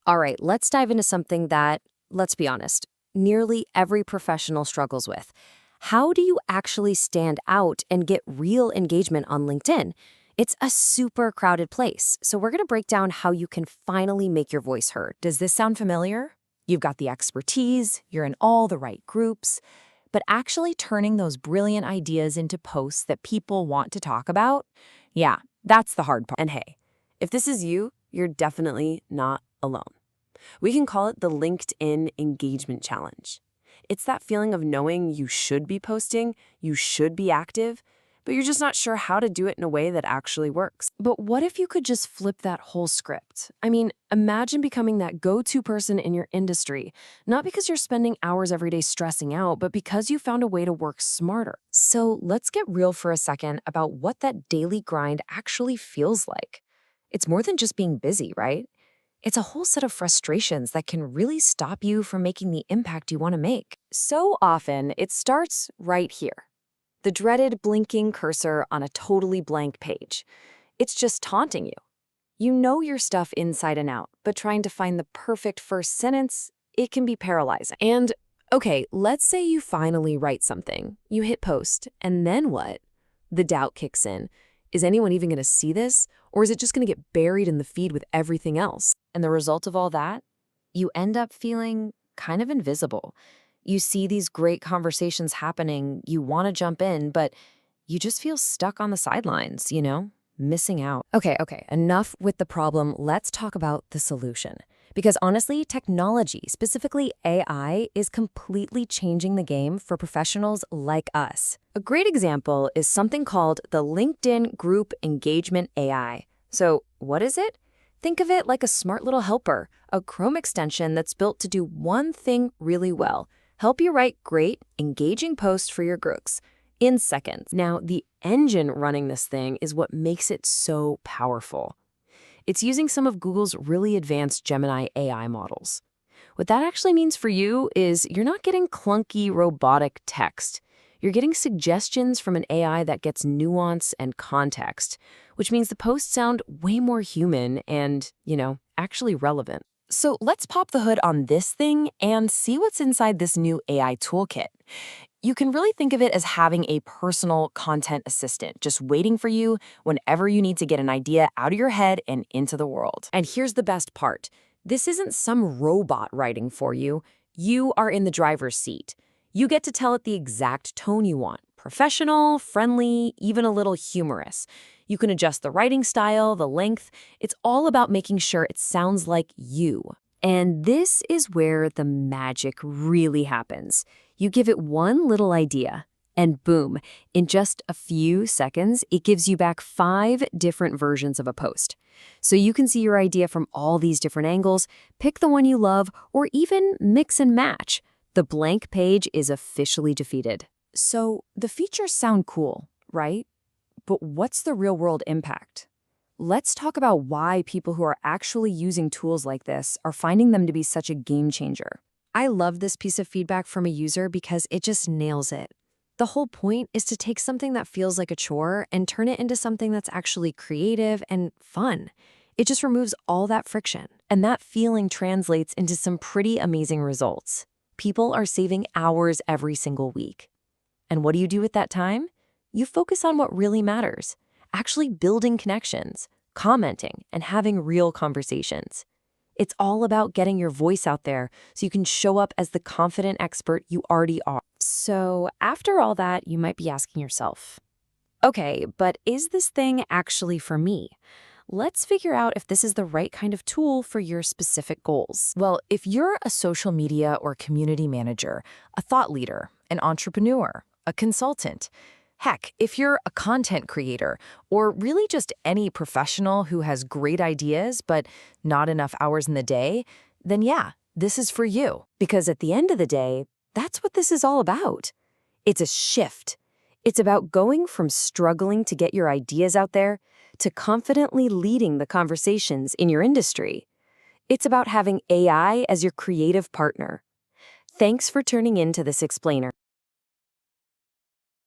All right, let's dive into something that, let's be honest, nearly every professional struggles with. How do you actually stand out and get real engagement on LinkedIn? It's a super crowded place, so we're going to break down how you can finally make your voice heard. Does this sound familiar? You've got the expertise, you're in all the right groups, but actually turning those brilliant ideas into posts that people want to talk about? Yeah, that's the hard part. And hey, if this is you, you're definitely not alone. We can call it the LinkedIn Engagement Challenge. It's that feeling of knowing you should be posting, you should be active, but you're just not sure how to do it in a way that actually works. But what if you could just flip that whole script? I mean, imagine becoming that go-to person in your industry, not because you're spending hours every day stressing out, but because you found a way to work smarter. So let's get real for a second about what that daily grind actually feels like. It's more than just being busy, right? It's a whole set of frustrations that can really stop you from making the impact you want to make. So often, it starts right here. The dreaded blinking cursor on a totally blank page. It's just taunting you. You know your stuff inside and out, but trying to find the perfect first sentence, it can be paralyzing. And, okay, let's say you finally write something. You hit post, and then what? The doubt kicks in. Is anyone even going to see this? Or is it just going to get buried in the feed with everything else? And the result of all that? You end up feeling kind of invisible. You see these great conversations happening, you want to jump in, but you just feel stuck on the sidelines, missing out. Okay, enough with the problem. Let's talk about the solution. Because honestly, technology, specifically AI, is completely changing the game for professionals like us. A great example is something called the LinkedIn Group Engagement AI. So what is it? Think of it like a smart little helper, a Chrome extension that's built to do one thing really well: help you write great, engaging posts for your groups in seconds. Now, the engine running this thing is what makes it so powerful. It's using some of Google's really advanced Gemini AI models. What that actually means for you is you're not getting clunky, robotic text. You're getting suggestions from an AI that gets nuance and context, which means the posts sound way more human and, actually relevant. So let's pop the hood on this thing and see what's inside this new AI toolkit. You can really think of it as having a personal content assistant, just waiting for you whenever you need to get an idea out of your head and into the world. And here's the best part. This isn't some robot writing for you. You are in the driver's seat. You get to tell it the exact tone you want: professional, friendly, even a little humorous. You can adjust the writing style, the length. It's all about making sure it sounds like you. And this is where the magic really happens. You give it one little idea, and boom, in just a few seconds, it gives you back 5 different versions of a post. So you can see your idea from all these different angles, pick the one you love, or even mix and match. The blank page is officially defeated. So the features sound cool, right? But what's the real-world impact? Let's talk about why people who are actually using tools like this are finding them to be such a game changer. I love this piece of feedback from a user because it just nails it. The whole point is to take something that feels like a chore and turn it into something that's actually creative and fun. It just removes all that friction. And that feeling translates into some pretty amazing results. People are saving hours every single week. And what do you do with that time? You focus on what really matters: actually building connections, commenting, and having real conversations. It's all about getting your voice out there so you can show up as the confident expert you already are. So after all that, you might be asking yourself, okay, but is this thing actually for me? Let's figure out if this is the right kind of tool for your specific goals. Well, if you're a social media or community manager, a thought leader, an entrepreneur, a consultant, heck, if you're a content creator, or really just any professional who has great ideas but not enough hours in the day, then yeah, this is for you. Because at the end of the day, that's what this is all about. It's a shift. It's about going from struggling to get your ideas out there to confidently leading the conversations in your industry. It's about having AI as your creative partner. Thanks for tuning in to this explainer.